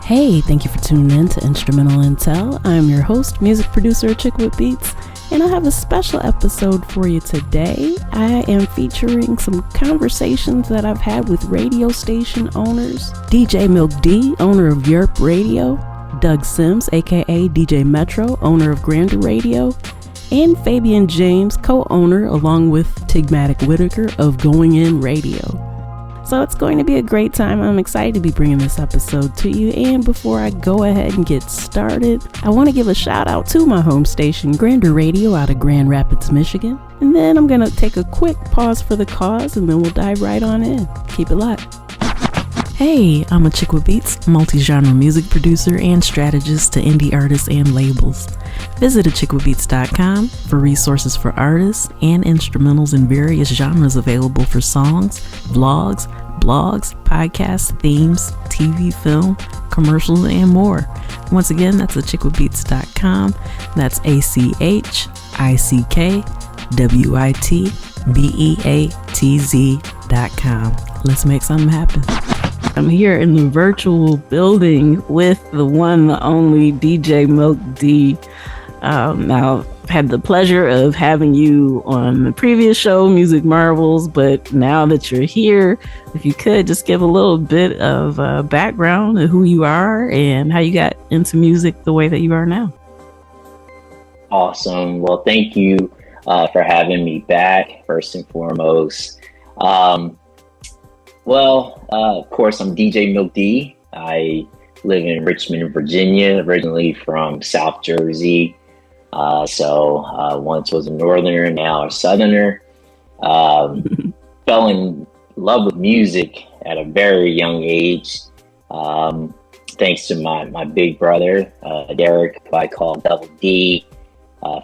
Hey, thank you for tuning in to Instrumental Intel. I'm your host, music producer Chickwood Beats, and I have a special episode for you today. I am featuring some conversations that I've had with radio station owners, DJ Milk D, owner of Europe Radio, Doug Sims, aka DJ Metro, owner of Grander Radio, and Fabian James, co-owner along with Tigmatic Whitaker of Going In Radio. So it's going to be a great time. I'm excited to be bringing this episode to you. And before I go ahead and get started, I want to give a shout out to my home station, Grander Radio out of Grand Rapids, Michigan. And then I'm going to take a quick pause for the cause and then we'll dive right on in. Keep it locked. Hey, I'm a Chickwood Beats, multi-genre music producer and strategist to indie artists and labels. Visit chickwoodbeats.com for resources for artists and instrumentals in various genres available for songs, vlogs, blogs, podcasts, themes, TV, film, commercials, and more. Once again, that's chickwoodbeats.com. That's ACHICKWITBEATZ.com. Let's make something happen. I'm here in the virtual building with the one, the only DJ Milk D. Now, I've had the pleasure of having you on the previous show, Music Marvels, but now that you're here, if you could just give a little bit of background of who you are and how you got into music the way that you are now. Awesome. Well, thank you for having me back, first and foremost. Of course, I'm DJ Milk D. I live in Richmond, Virginia, originally from South Jersey. So once was a northerner, now a southerner. Fell in love with music at a very young age. Thanks to my big brother, Derek, who I call Double D.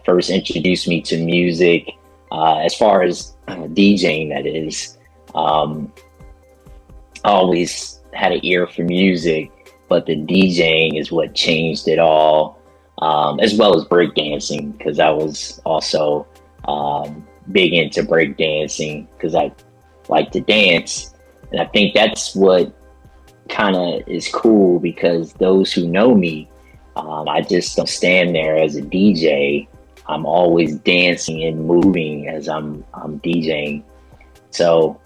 First introduced me to music, as far as DJing, that is. Always had an ear for music, but the DJing is what changed it all, as well as breakdancing, because I was also big into breakdancing because I like to dance. And I think that's what kind of is cool, because those who know me, I just don't stand there as a DJ. I'm always dancing and moving as I'm DJing. So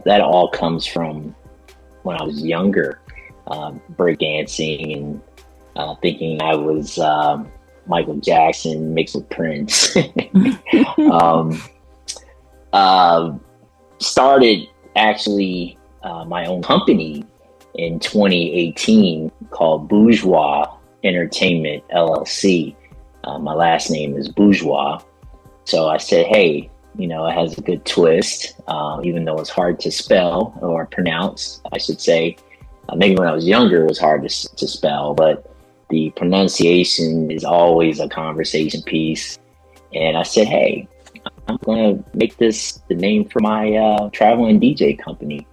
that all comes from when I was younger, breakdancing and thinking I was Michael Jackson mixed with Prince. Started actually my own company in 2018 called Bourgeois Entertainment LLC. My last name is Bourgeois. So I said, hey, it has a good twist, even though it's hard to spell or pronounce, I should say. Maybe when I was younger, it was hard to spell, but the pronunciation is always a conversation piece. And I said, hey, I'm going to make this the name for my traveling DJ company.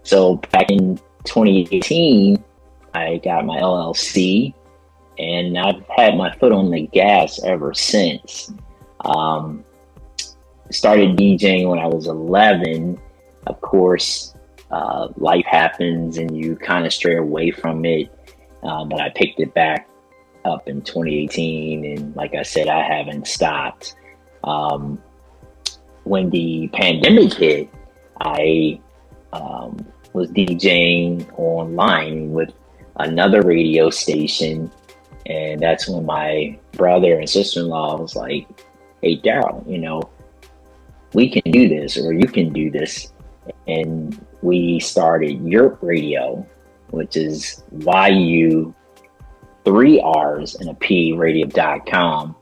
So back in 2018, I got my LLC, and I've had my foot on the gas ever since. Started DJing when I was 11. Of course, life happens and you kind of stray away from it. But I picked it back up in 2018. And like I said, I haven't stopped. When the pandemic hit, I was DJing online with another radio station. And that's when my brother and sister-in-law was like, hey, Daryl, we can do this, or you can do this. And we started Europe Radio, which is YU, 3 R's and a P, radio.com.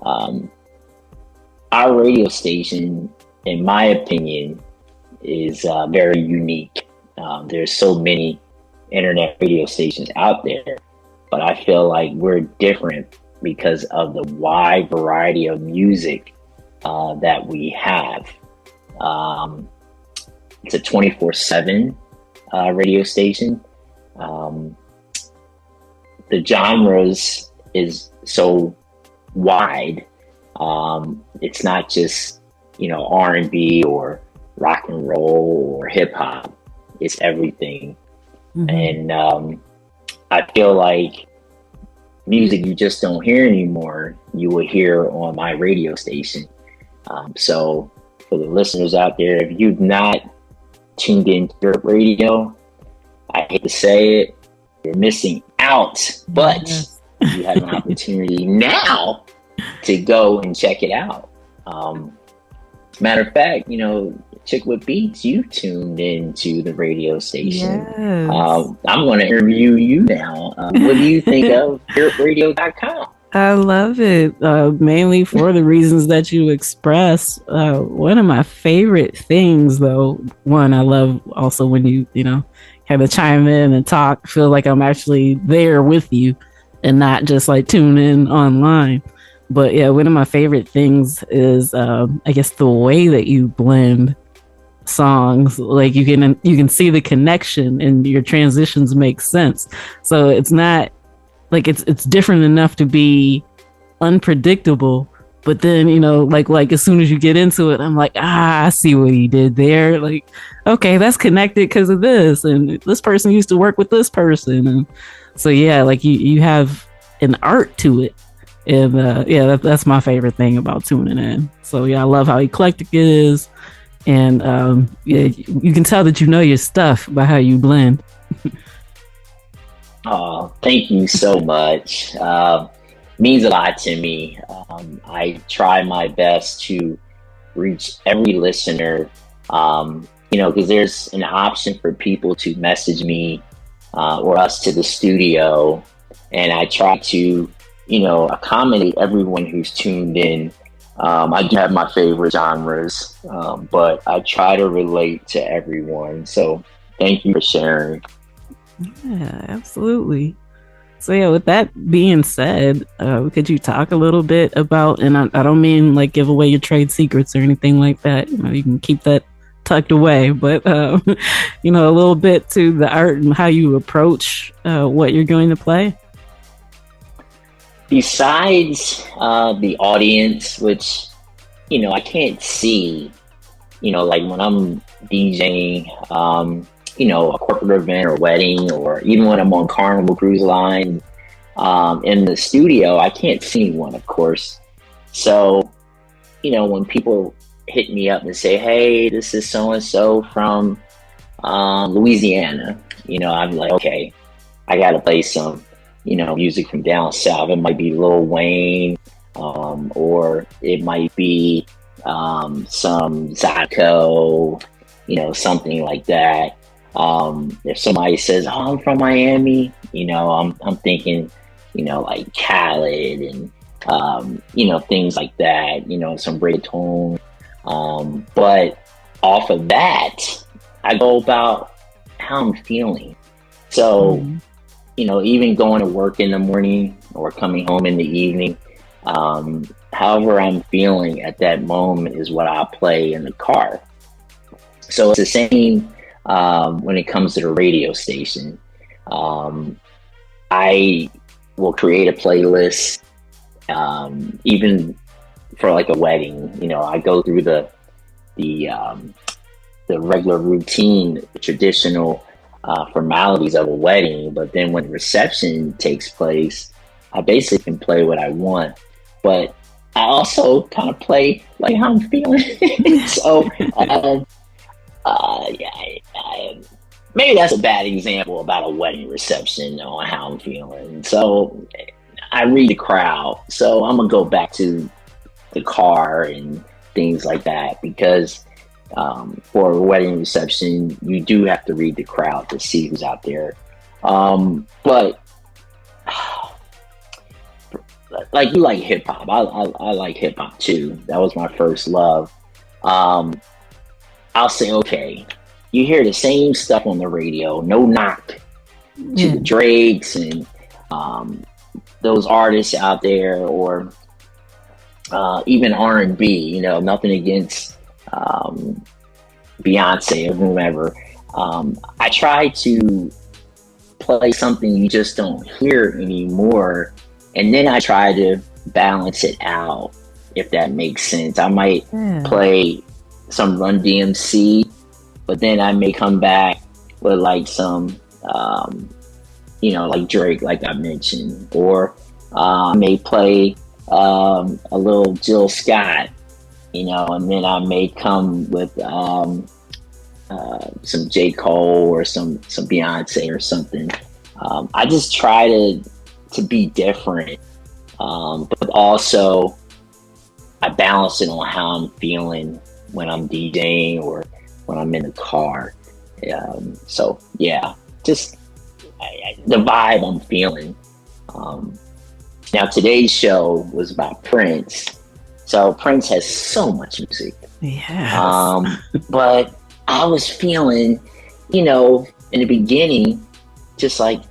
Our radio station, in my opinion, is very unique. There's so many internet radio stations out there, but I feel like we're different because of the wide variety of music that we have. It's a 24/7 radio station. The genres is so wide. It's not just R&B or rock and roll or hip hop. It's everything. Mm-hmm. And I feel like music you just don't hear anymore, you will hear on my radio station. So for the listeners out there, if you've not tuned into your radio, I hate to say it, you're missing out, but you have an opportunity now to go and check it out. Matter of fact, Chick with Beats, you tuned into the radio station. Yes. I'm going to interview you now. What do you think of DirtRadio.com? I love it, mainly for the reasons that you express. One of my favorite things, though, I love also when you kind of chime in and talk, feel like I'm actually there with you and not just like tune in online. But yeah, one of my favorite things is, I guess, the way that you blend songs. Like you can see the connection and your transitions make sense. So it's not like it's different enough to be unpredictable. But then, like as soon as you get into it, I'm like, I see what he did there. Like, okay, that's connected because of this. And this person used to work with this person. And so, yeah, like you have an art to it. And that's my favorite thing about tuning in. So, yeah, I love how eclectic it is. And you can tell that you know your stuff by how you blend. Oh, thank you so much. Means a lot to me. I try my best to reach every listener, because there's an option for people to message me or us to the studio. And I try to, accommodate everyone who's tuned in. I do have my favorite genres, but I try to relate to everyone. So thank you for sharing. Yeah, absolutely. So yeah, with that being said, could you talk a little bit about, and I don't mean like give away your trade secrets or anything like that. You can keep that tucked away, but a little bit to the art and how you approach what you're going to play. Besides the audience, which, I can't see, like when I'm DJing, a corporate event or wedding, or even when I'm on Carnival Cruise Line, in the studio, I can't see anyone, of course. So, when people hit me up and say, hey, this is so-and-so from Louisiana, I'm like, okay, I got to play some music from down south. It might be Lil Wayne, or it might be some Zydeco, something like that. If somebody says, oh, I'm from Miami, I'm thinking, like Khaled and, things like that, some reggaeton. But off of that, I go about how I'm feeling. So, even going to work in the morning or coming home in the evening, however I'm feeling at that moment is what I play in the car. So it's the same when it comes to the radio station. I will create a playlist, even for like a wedding. I go through the regular routine, the traditional formalities of a wedding, but then when the reception takes place, I basically can play what I want, but I also kind of play like how I'm feeling. So, maybe that's a bad example about a wedding reception on how I'm feeling. So I read the crowd. So I'm gonna go back to the car and things like that, because for a wedding reception, you do have to read the crowd to see who's out there. But like, you like hip hop. I like hip hop too. That was my first love. I'll say, okay, you hear the same stuff on the radio. No knock to the Drakes and those artists out there, or even R&B. Nothing against Beyonce or whomever. I try to play something you just don't hear anymore, and then I try to balance it out, if that makes sense. I might play some Run DMC, but then I may come back with like some like Drake, like I mentioned, or I may play a little Jill Scott, and then I may come with some J. Cole or some Beyonce or something. I just try to be different, but also I balance it on how I'm feeling when I'm DJing or when I'm in the car. So yeah, just the vibe I'm feeling. Now today's show was about Prince. So Prince has so much music. Yes. But I was feeling, in the beginning, just like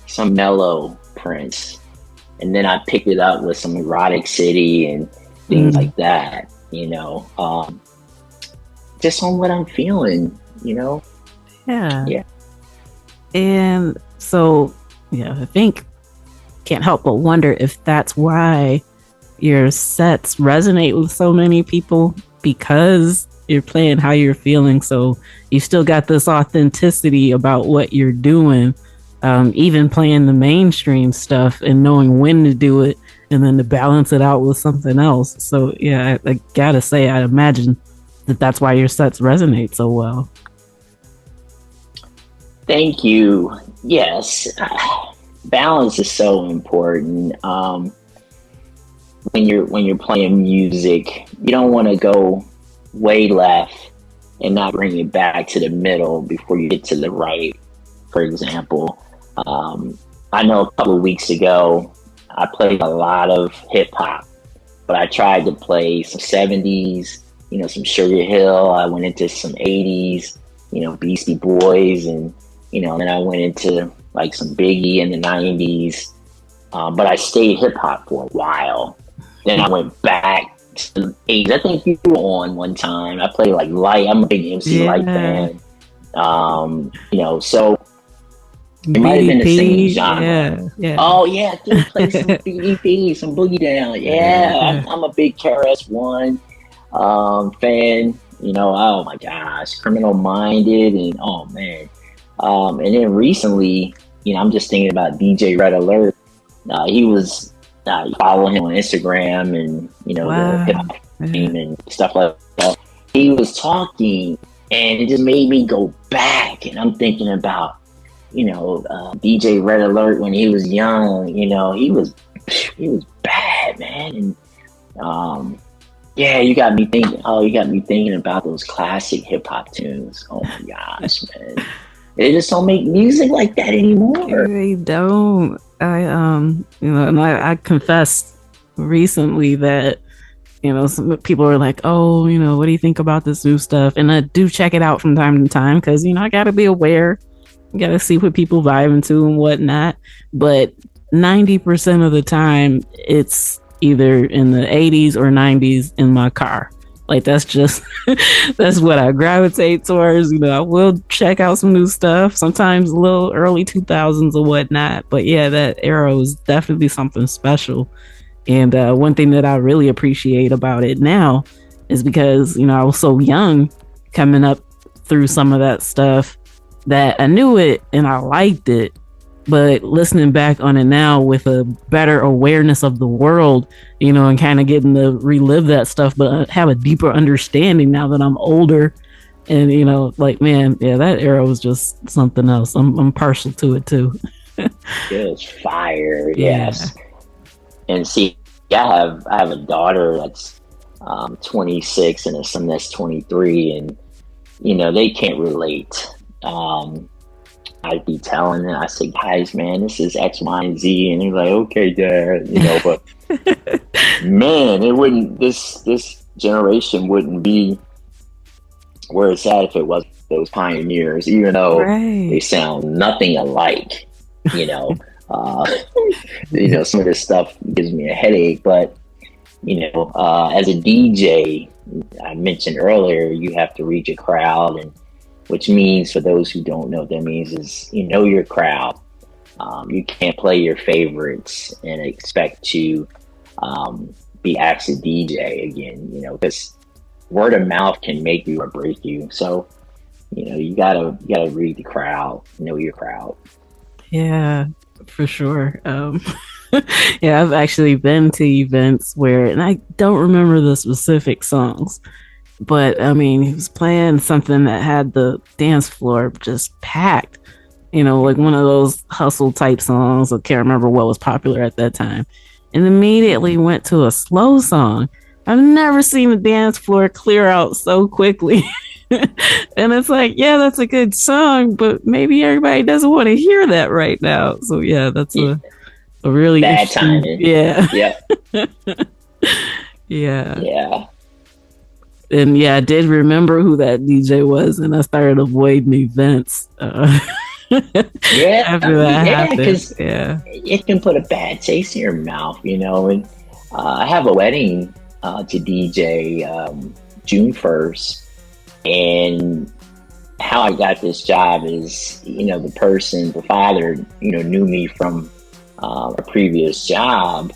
some mellow Prince. And then I picked it up with some Erotic City and things like that, just on what I'm feeling, Yeah. Yeah. And so, I think can't help but wonder if that's why your sets resonate with so many people, because you're playing how you're feeling. So you still got this authenticity about what you're doing, even playing the mainstream stuff and knowing when to do it and then to balance it out with something else. So yeah, I gotta say, I imagine that's why your sets resonate so well. Thank you. Yes. Balance is so important. When you're playing music, you don't want to go way left and not bring it back to the middle before you get to the right. For example, I know a couple of weeks ago I played a lot of hip hop, but I tried to play some 70s, some Sugar Hill. I went into some 80s, Beastie Boys, and then I went into like some Biggie in the 90s. But I stayed hip hop for a while. Then I went back to the 80s. I think you were on one time. I played like Light. I'm a big MC Light fan. So it might have been the same genre. Yeah. Oh yeah, I did play some BDP, some Boogie Down. Yeah. I'm a big KRS-One fan. Oh my gosh, Criminal Minded, and oh man. And then recently, I'm just thinking about DJ Red Alert. He was following him on Instagram and the hip hop team and stuff like that. He was talking, and it just made me go back, and I'm thinking about DJ Red Alert when he was young. He was bad, man. And you got me thinking about those classic hip hop tunes. Oh my gosh, man. They just don't make music like that anymore. They don't. I confessed recently that, some people are like, oh, what do you think about this new stuff? And I do check it out from time to time because, I got to be aware. You got to see what people vibing to and whatnot. But 90% of the time, it's either in the 80s or 90s in my car. Like, that's just, that's what I gravitate towards. I will check out some new stuff, sometimes a little early 2000s or whatnot. But yeah, that era was definitely something special. And one thing that I really appreciate about it now is because, I was so young coming up through some of that stuff that I knew it and I liked it. But listening back on it now with a better awareness of the world, and kind of getting to relive that stuff, but have a deeper understanding now that I'm older. And, man, yeah, that era was just something else. I'm partial to it too. It was fire. Yes. And see, I have a daughter that's 26 and a son that's 23, and, they can't relate. I'd be telling them, I say, guys, man, this is X, Y, and Z. And they're like, okay, Dad, but man, it wouldn't, this generation wouldn't be where it's at if it wasn't those pioneers, even though they sound nothing alike, some of this stuff gives me a headache, but, as a DJ, I mentioned earlier, you have to read your crowd, and which means, for those who don't know what that means, is your crowd. You can't play your favorites and expect to be asked to DJ again, because word of mouth can make you or break you. So, you gotta read the crowd, know your crowd. Yeah, for sure. Yeah, I've actually been to events where, and I don't remember the specific songs, but I mean, he was playing something that had the dance floor just packed, like one of those hustle type songs. I can't remember what was popular at that time. And immediately went to a slow song. I've never seen the dance floor clear out so quickly. And it's like, yeah, that's a good song, but maybe everybody doesn't want to hear that right now. So yeah, that's a really bad timing. Yeah. Yep. Yeah. Yeah. And yeah, I did remember who that DJ was, and I started avoiding events. Yeah, after that happened. because it can put a bad taste in your mouth, And I have a wedding to DJ June 1st, and how I got this job is, the father, knew me from a previous job,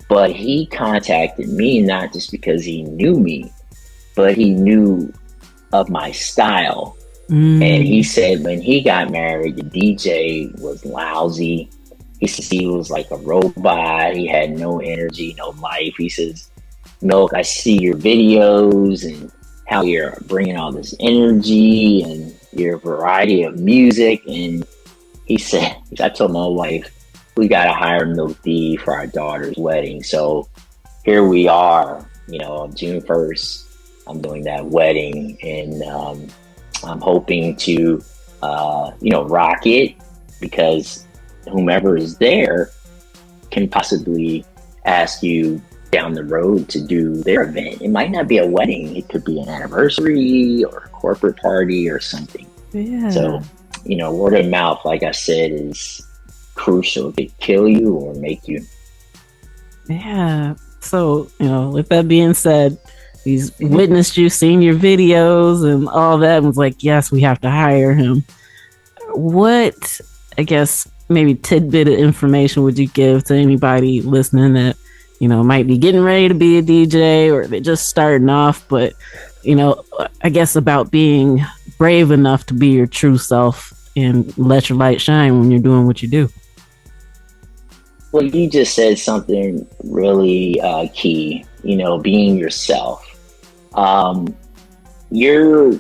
but he contacted me not just because he knew me, but he knew of my style. And he said when he got married, the DJ was lousy. He says he was like a robot. He had no energy, no life. He says, Milk, I see your videos and how you're bringing all this energy and your variety of music. And he said, I told my wife, we got to hire Milk D for our daughter's wedding. So here we are, June 1st, I'm doing that wedding, and I'm hoping to, rock it, because whomever is there can possibly ask you down the road to do their event. It might not be a wedding. It could be an anniversary or a corporate party or something. Yeah. So, word of mouth, like I said, is crucial. It could kill you or make you. Yeah. So, with that being said, he's witnessed you, seen your videos and all that, and was like, yes, we have to hire him. What, I guess, maybe tidbit of information would you give to anybody listening that, might be getting ready to be a DJ, or they're just starting off, but, I guess about being brave enough to be your true self and let your light shine when you're doing what you do? Well, you just said something really key, being yourself. You're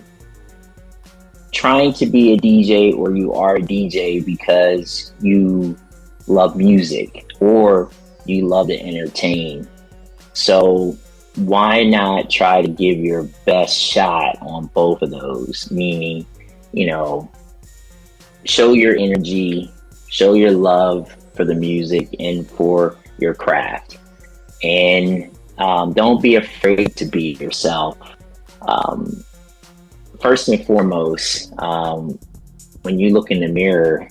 trying to be a DJ, or you are a DJ because you love music or you love to entertain. So why not try to give your best shot on both of those? Meaning, show your energy, show your love for the music and for your craft. And don't be afraid to be yourself. First and foremost, when you look in the mirror,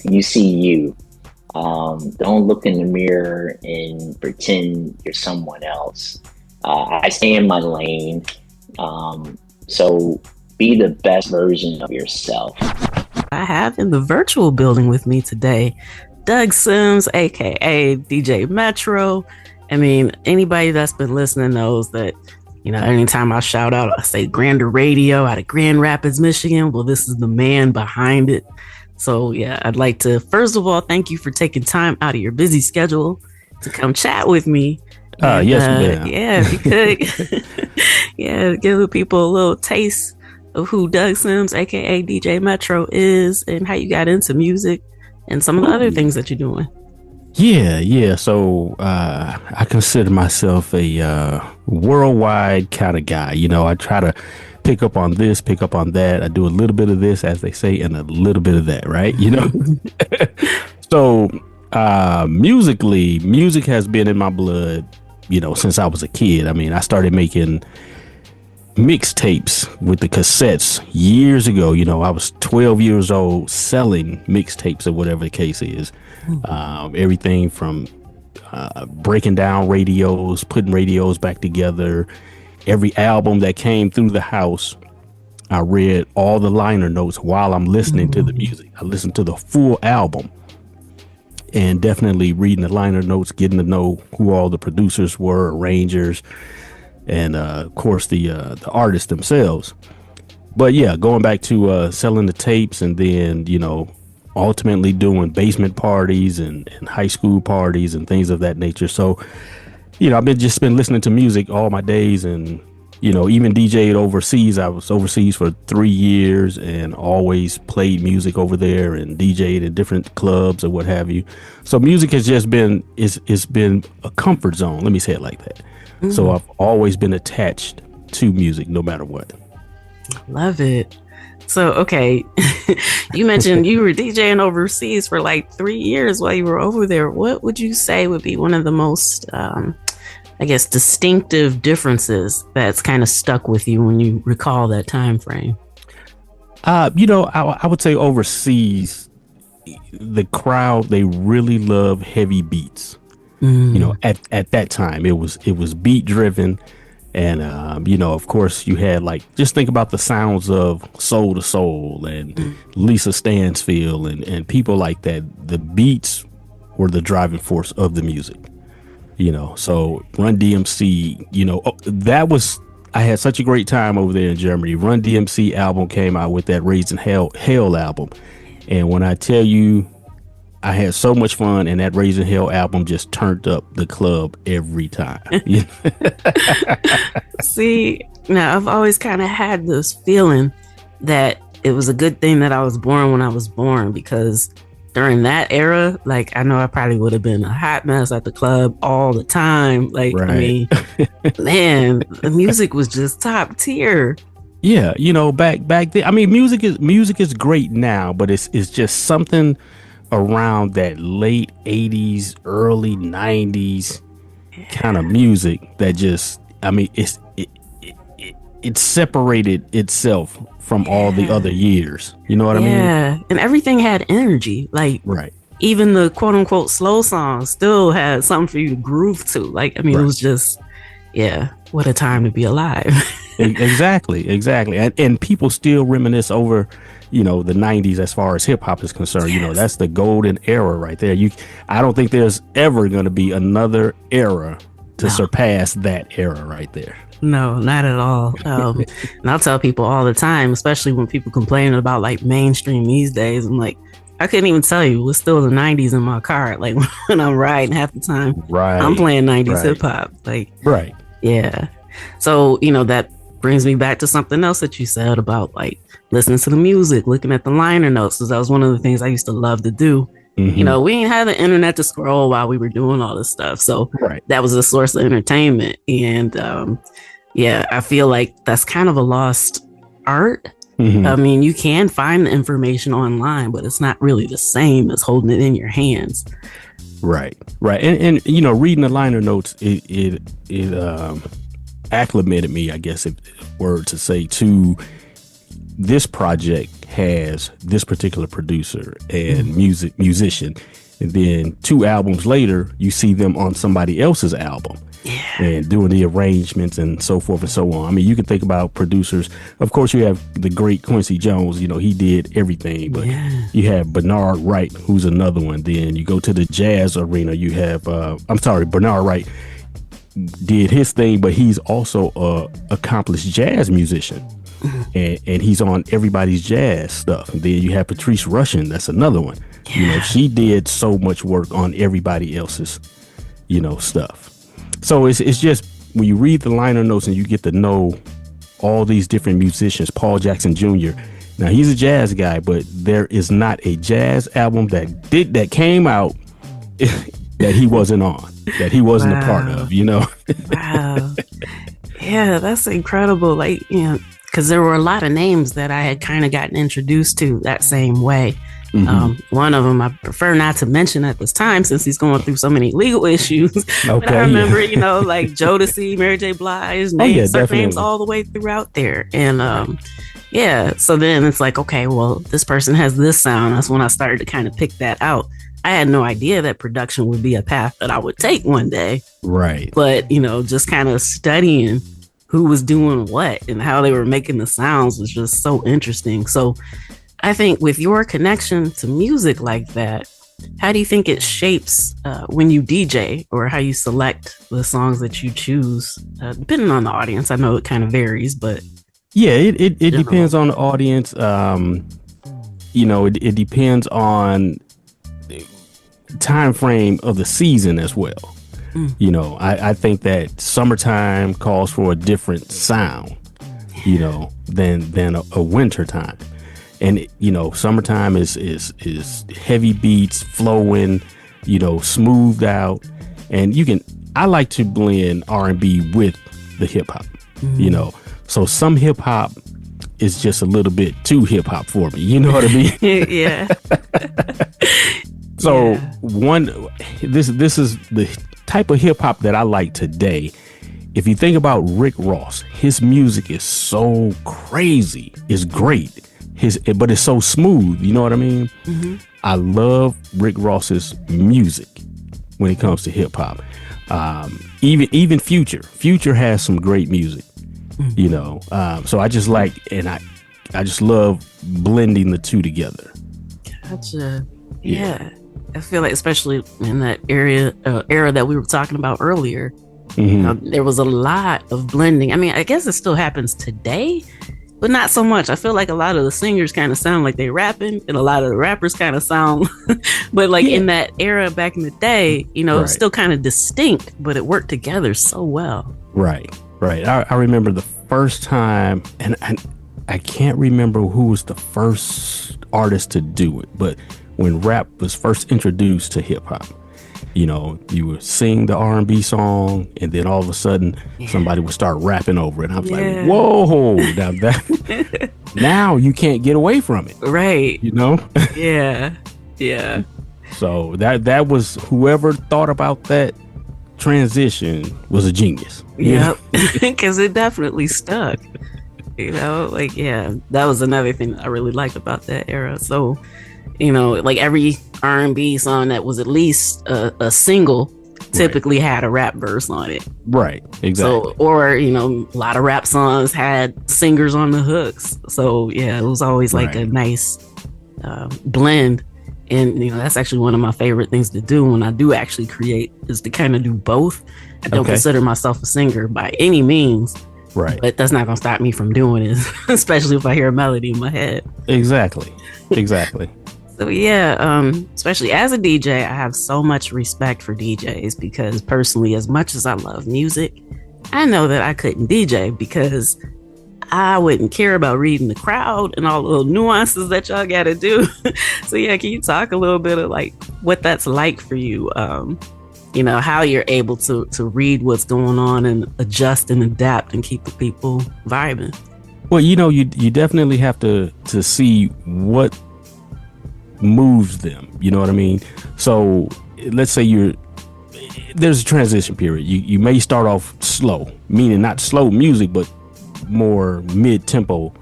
you see you. Don't look in the mirror and pretend you're someone else. I stay in my lane. So be the best version of yourself. I have in the virtual building with me today, Doug Sims, aka DJ Metro. I mean, anybody that's been listening knows that, anytime I shout out, I say Grander Radio out of Grand Rapids, Michigan. Well, this is the man behind it. So yeah, I'd like to, first of all, thank you for taking time out of your busy schedule to come chat with me. Yes, ma'am. Yeah, if you could, yeah, give the people a little taste of who Doug Sims, aka DJ Metro, is, and how you got into music and some of the other things that you're doing. Yeah. So I consider myself a worldwide kind of guy. I try to pick up on this, pick up on that. I do a little bit of this, as they say, and a little bit of that, right? So musically, music has been in my blood, since I was a kid. I mean, I started making mixtapes with the cassettes years ago. I was 12 years old selling mixtapes, or whatever the case is. Everything from breaking down radios, putting radios back together. Every album that came through the house, I read all the liner notes while I'm listening to the music. I listened to the full album, and definitely reading the liner notes, getting to know who all the producers were, arrangers, and of course the artists themselves. But yeah, going back to selling the tapes, and then ultimately doing basement parties and high school parties and things of that nature. So, I've been listening to music all my days, and even DJ'd overseas. I was overseas for 3 years and always played music over there and DJ'd in different clubs or what have you. So music has just been it's been a comfort zone. Let me say it like that. Mm-hmm. So I've always been attached to music, no matter what. Love it. So, okay, you mentioned you were DJing overseas for like 3 years while you were over there. What would you say would be one of the most, distinctive differences that's kind of stuck with you when you recall that time frame? I would say overseas, the crowd, they really love heavy beats. At that time, it was beat driven. And, of course, you had just think about the sounds of Soul to Soul and Lisa Stansfield and people like that. The beats were the driving force of the music, so Run DMC, I had such a great time over there in Germany. Run DMC album came out with that Raising Hell album. And when I tell you, I had so much fun, and that Raising Hell album just turned up the club every time. See, now I've always kind of had this feeling that it was a good thing that I was born when I was born, because during that era, I know I probably would have been a hot mess at the club all the time. Right. I mean, man, the music was just top tier. Yeah, back then. I mean, music is great now, but it's just something around that late 80s, early 90s kind of music that just, it separated itself from all the other years. You know what I mean? Yeah, and everything had energy. Right. Even the quote unquote slow songs still had something for you to groove to. Right. It was just, what a time to be alive. Exactly. And people still reminisce over the 90s as far as hip hop is concerned. Yes. That's the golden era right there. I don't think there's ever going to be another era to surpass that era right there. No, not at all. And I'll tell people all the time, especially when people complain about mainstream these days. I'm like, I couldn't even tell you what's still the 90s in my car. When I'm riding half the time, I'm playing 90s hip hop. Right. Yeah. So, that brings me back to something else that you said about listening to the music, looking at the liner notes, because that was one of the things I used to love to do. Mm-hmm. We didn't have the internet to scroll while we were doing all this stuff. So that was a source of entertainment. And I feel like that's kind of a lost art. Mm-hmm. I mean, you can find the information online, but it's not really the same as holding it in your hands. Right. And reading the liner notes, it acclimated me, I guess, if word to say, to this project has this particular producer and musician, and then 2 albums later you see them on somebody else's album and doing the arrangements and so forth and so on. I mean, you can think about producers. Of course, you have the great Quincy Jones. He did everything, but you have Bernard Wright, who's another one. Then you go to the jazz arena, you have Bernard Wright did his thing, but he's also a accomplished jazz musician, and he's on everybody's jazz stuff. And then you have Patrice Rushen, that's another one. She did so much work on everybody else's stuff. So it's just when you read the liner notes and you get to know all these different musicians. Paul Jackson Jr., now he's a jazz guy, but there is not a jazz album that came out that he wasn't on, that he wasn't a part of, Wow. Yeah, that's incredible. Because there were a lot of names that I had kind of gotten introduced to that same way. Mm-hmm. One of them I prefer not to mention at this time since he's going through so many legal issues. Okay, but I remember, Jodeci, Mary J. Blige, names all the way throughout there. And so then it's okay, well, this person has this sound. That's when I started to kind of pick that out. I had no idea that production would be a path that I would take one day. Right. But, just kind of studying who was doing what and how they were making the sounds was just so interesting. So I think with your connection to music like that, how do you think it shapes when you DJ, or how you select the songs that you choose, depending on the audience? I know it kind of varies, but yeah, it depends on the audience. it depends on time frame of the season as well. I think that summertime calls for a different sound, than a winter time. And summertime is heavy beats flowing, smoothed out, and I like to blend R&B with the hip hop, so some hip hop is just a little bit too hip hop for me. You know what I mean? Yeah. So this is the type of hip hop that I like today. If you think about Rick Ross, his music is so crazy. It's great. But it's so smooth. You know what I mean? Mm-hmm. I love Rick Ross's music when it comes to hip hop. Even Future has some great music. Mm-hmm. So I just like, and I just love blending the two together. Gotcha. Yeah. I feel like, especially in that era that we were talking about earlier, mm-hmm. There was a lot of blending. I mean, I guess it still happens today, but not so much. I feel like a lot of the singers kind of sound like they rapping, and a lot of the rappers kind of sound, but like in that era back in the day, it was still kind of distinct, but it worked together so well. Right. I remember the first time, and I can't remember who was the first artist to do it, but when rap was first introduced to hip hop, you would sing the R&B song, and then all of a sudden somebody would start rapping over it. And I was like, whoa, now you can't get away from it. Right. Yeah. So that was, whoever thought about that transition was a genius. Yeah, because it definitely stuck. That was another thing I really liked about that era. So, like every R&B song that was at least a single typically had a rap verse on it. Right, exactly. So, or, a lot of rap songs had singers on the hooks. So, it was always like a nice blend. And, that's actually one of my favorite things to do when I do actually create, is to kind of do both. I don't consider myself a singer by any means. Right. But that's not going to stop me from doing it, especially if I hear a melody in my head. Exactly. So, especially as a DJ, I have so much respect for DJs, because personally, as much as I love music, I know that I couldn't DJ because I wouldn't care about reading the crowd and all the little nuances that y'all got to do. So, can you talk a little bit of like what that's like for you? How you're able to read what's going on and adjust and adapt and keep the people vibing. Well, you definitely have to see what moves them. You know what I mean? So let's say there's a transition period. You may start off slow, meaning not slow music, but more mid-tempo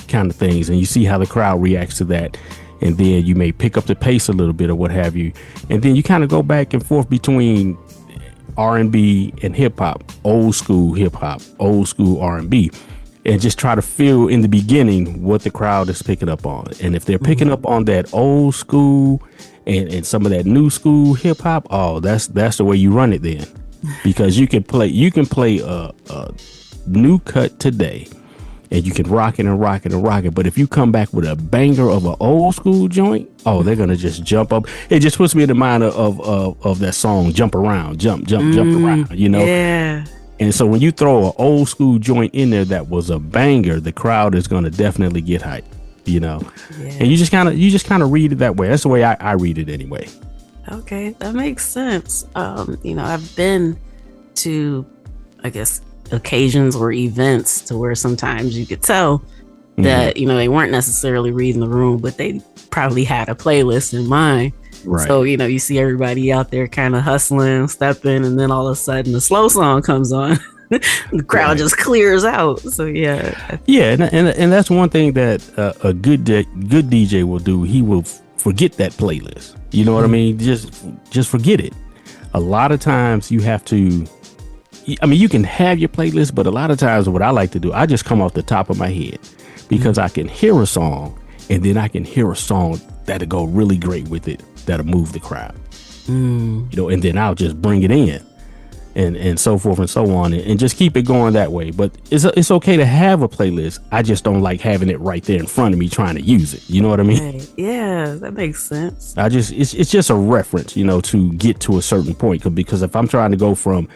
kind of things, and you see how the crowd reacts to that, and then you may pick up the pace a little bit or what have you, and then you kind of go back and forth between R&B and hip-hop, old school hip-hop, old school R&B, and just try to feel in the beginning what the crowd is picking up on. And if they're picking up on that old school and some of that new school hip-hop, that's the way you run it then, because you can play a new cut today, and you can rock it and rock it and rock it. But if you come back with a banger of an old school joint, they're gonna just jump up. It just puts me in the mind of that song, "Jump Around," jump around. Yeah. And so when you throw an old school joint in there that was a banger, the crowd is gonna definitely get hyped. Yeah. And you just kind of read it that way. That's the way I read it anyway. Okay, that makes sense. I've been to, I guess, occasions or events to where sometimes you could tell that they weren't necessarily reading the room, but they probably had a playlist in mind. Right. So you see everybody out there kind of hustling, stepping, and then all of a sudden the slow song comes on. The crowd just clears out. So and that's one thing that a good DJ will do. He will forget that playlist. You know what I mean? Just forget it. A lot of times you have to. I mean, you can have your playlist, but a lot of times what I like to do, I just come off the top of my head, because I can hear a song, and then I can hear a song that'll go really great with it, that'll move the crowd. And then I'll just bring it in. and so forth and so on, and just keep it going that way. But it's okay to have a playlist. I just don't like having it right there in front of me trying to use it. You know what I mean? Right. Yeah, that makes sense. It's just a reference, to get to a certain point. Because if I'm trying to go from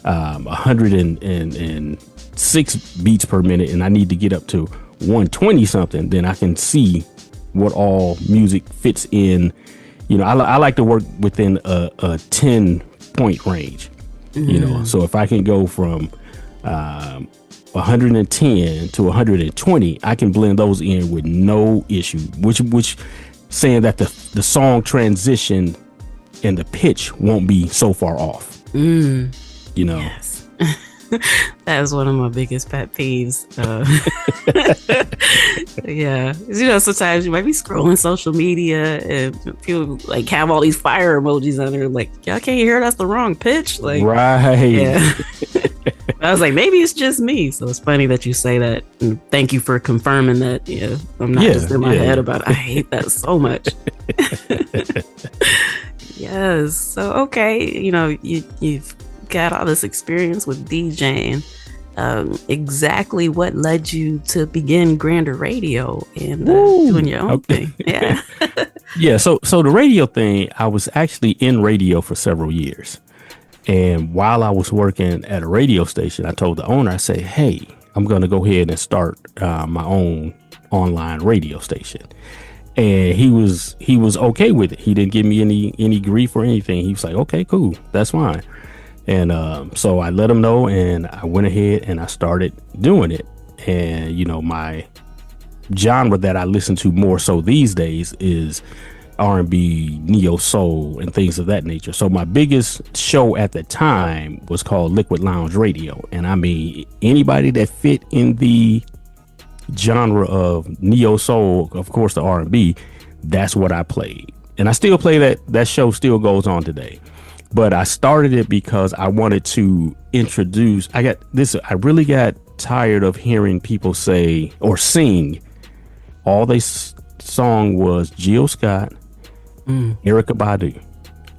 106 beats per minute and I need to get up to 120 something, then I can see what all music fits in. I like to work within a 10 point range. So if I can go from 110 to 120, I can blend those in with no issue, which saying that the song transition and the pitch won't be so far off. Yes. That is one of my biggest pet peeves. Yeah. Sometimes you might be scrolling social media and people like have all these fire emojis on there. Like, y'all can't hear, that's the wrong pitch. Like, right. Yeah. I was like, maybe it's just me. So it's funny that you say that. And thank you for confirming that. Yeah. I'm not just in my head about it. I hate that so much. Yes. So, okay. You've got all this experience with DJing. Exactly what led you to begin Grander Radio and doing your own thing? Yeah. Yeah. So the radio thing, I was actually in radio for several years. And while I was working at a radio station, I told the owner, I said, hey, I'm going to go ahead and start my own online radio station. And he was okay with it. He didn't give me any grief or anything. He was like, okay, cool. That's fine. And so I let him know, and I went ahead and I started doing it. And, my genre that I listen to more so these days is R&B, neo soul, and things of that nature. So my biggest show at the time was called Liquid Lounge Radio. And I mean, anybody that fit in the genre of neo soul, of course, the R&B, that's what I played. And I still play that show still goes on today. But I started it because I wanted to introduce, I really got tired of hearing people say or sing. All they song was Jill Scott, Erykah Badu.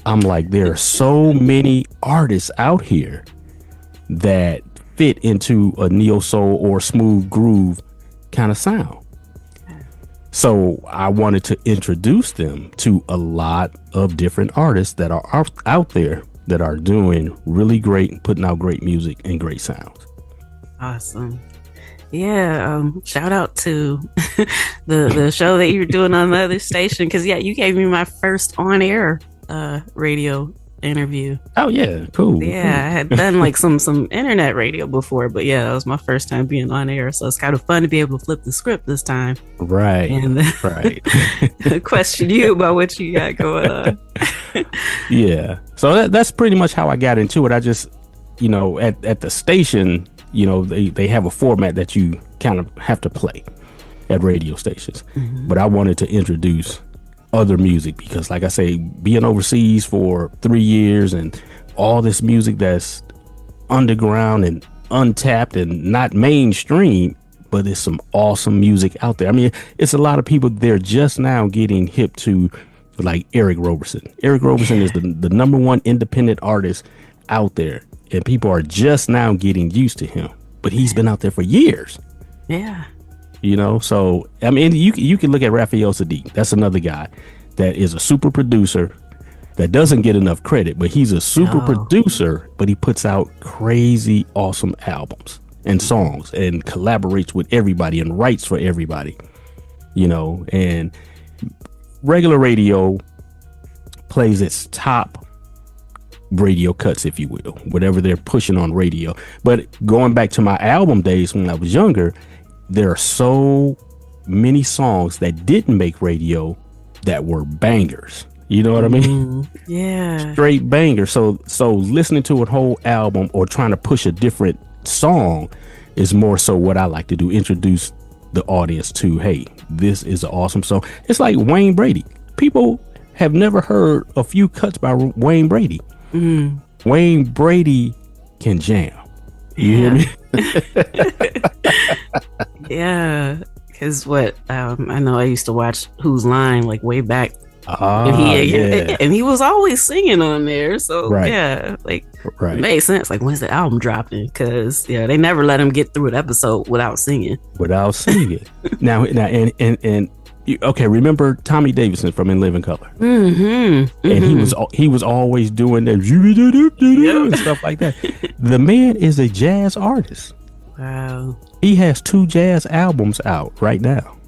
I'm like, there are so many artists out here that fit into a neo soul or smooth groove kind of sound. So I wanted to introduce them to a lot of different artists that are out there that are doing really great, putting out great music and great sounds. Awesome. Yeah. Shout out to the show that you're doing on the other station. Cause you gave me my first on air radio interview. Oh yeah, cool. Yeah, cool. I had done like some internet radio before, but that was my first time being on air, so it's kind of fun to be able to flip the script this time. Right. And right. question you about what you got going on. Yeah. So that's pretty much how I got into it. I just, at the station, they have a format that you kind of have to play at radio stations. Mm-hmm. But I wanted to introduce other music because, like I say, being overseas for 3 years and all this music that's underground and untapped and not mainstream, but there's some awesome music out there. I mean, it's a lot of people, they're just now getting hip to like Eric Roberson. Eric Roberson is the number one independent artist out there, and people are just now getting used to him, but he's been out there for years. Yeah. So I mean, you can look at Raphael Saadiq. That's another guy that is a super producer that doesn't get enough credit, but he's a super producer, but he puts out crazy awesome albums and songs and collaborates with everybody and writes for everybody, and regular radio plays its top radio cuts, if you will, whatever they're pushing on radio. But going back to my album days when I was younger, there are so many songs that didn't make radio that were bangers. You know what I mean? Yeah. Straight bangers. So listening to a whole album or trying to push a different song is more so what I like to do. Introduce the audience to, hey, this is an awesome song. It's like Wayne Brady. People have never heard a few cuts by Wayne Brady. Mm. Wayne Brady can jam. You hear me? Yeah, because I know I used to watch Whose Line like way back And he was always singing on there. So Right. yeah, like Right. it made sense. Like, when's the album dropping? Because they never let him get through an episode without singing. Now, and okay, remember Tommy Davidson from In Living Color? Mm-hmm. And he was always doing that and stuff like that. The man is a jazz artist. Wow. He has 2 jazz albums out right now.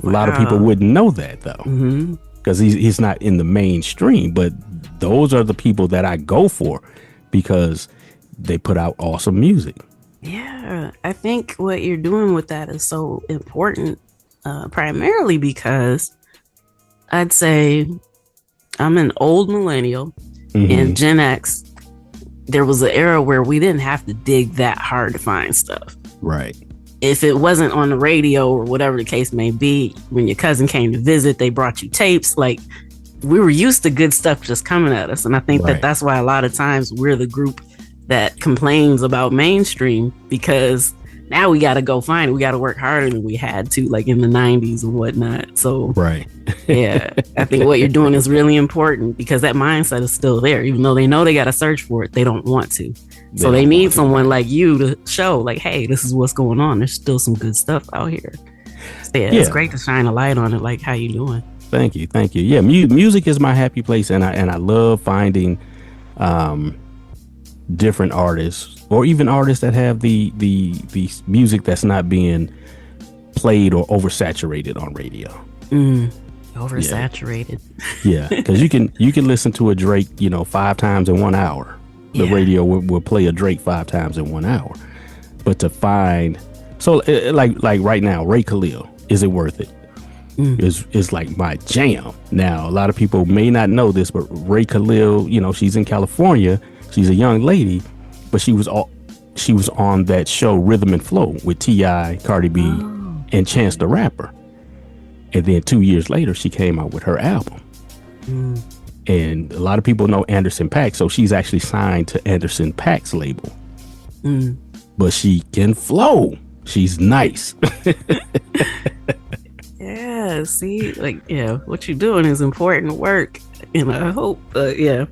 A lot of people wouldn't know that though, because he's not in the mainstream. But those are the people that I go for because they put out awesome music. Yeah, I think what you're doing with that is so important, primarily because I'd say I'm an old millennial and Gen X. There was an era where we didn't have to dig that hard to find stuff. Right. If it wasn't on the radio or whatever the case may be, when your cousin came to visit, they brought you tapes. Like, we were used to good stuff just coming at us. And I think that that's why a lot of times we're the group that complains about mainstream, because now we got to go find it. We got to work harder than we had to, like in the 90s and whatnot. So, yeah, I think what you're doing is really important because that mindset is still there. Even though they know they got to search for it, they don't want to. So they need someone like you to show, like, hey, this is what's going on. There's still some good stuff out here. So it's great to shine a light on it. Like, how you doing? Thank you. Yeah, music is my happy place, and I love finding different artists, or even artists that have the music that's not being played or oversaturated on radio. Oversaturated. Yeah, because you can listen to a Drake 5 times in 1 hour. The radio will play a Drake 5 times in 1 hour. But to find, so like right now, Ray Khalil, is it worth it? Is like my jam. Now, a lot of people may not know this, but Ray Khalil, she's in California. She's a young lady, but she was on that show Rhythm and Flow with T.I., Cardi B, and Chance the Rapper. And then 2 years later, she came out with her album. And a lot of people know Anderson .Paak, so she's actually signed to Anderson .Paak's label. But she can flow. She's nice. Yeah, see, what you're doing is important work. And I hope, the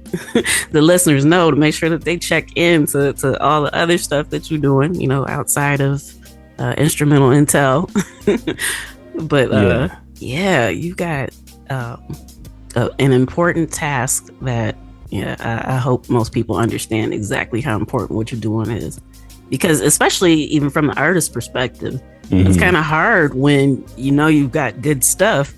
listeners know to make sure that they check in to all the other stuff that you're doing, outside of instrumental intel. But you got an important task that I hope most people understand exactly how important what you're doing is, because especially even from the artist perspective, it's kind of hard when you've got good stuff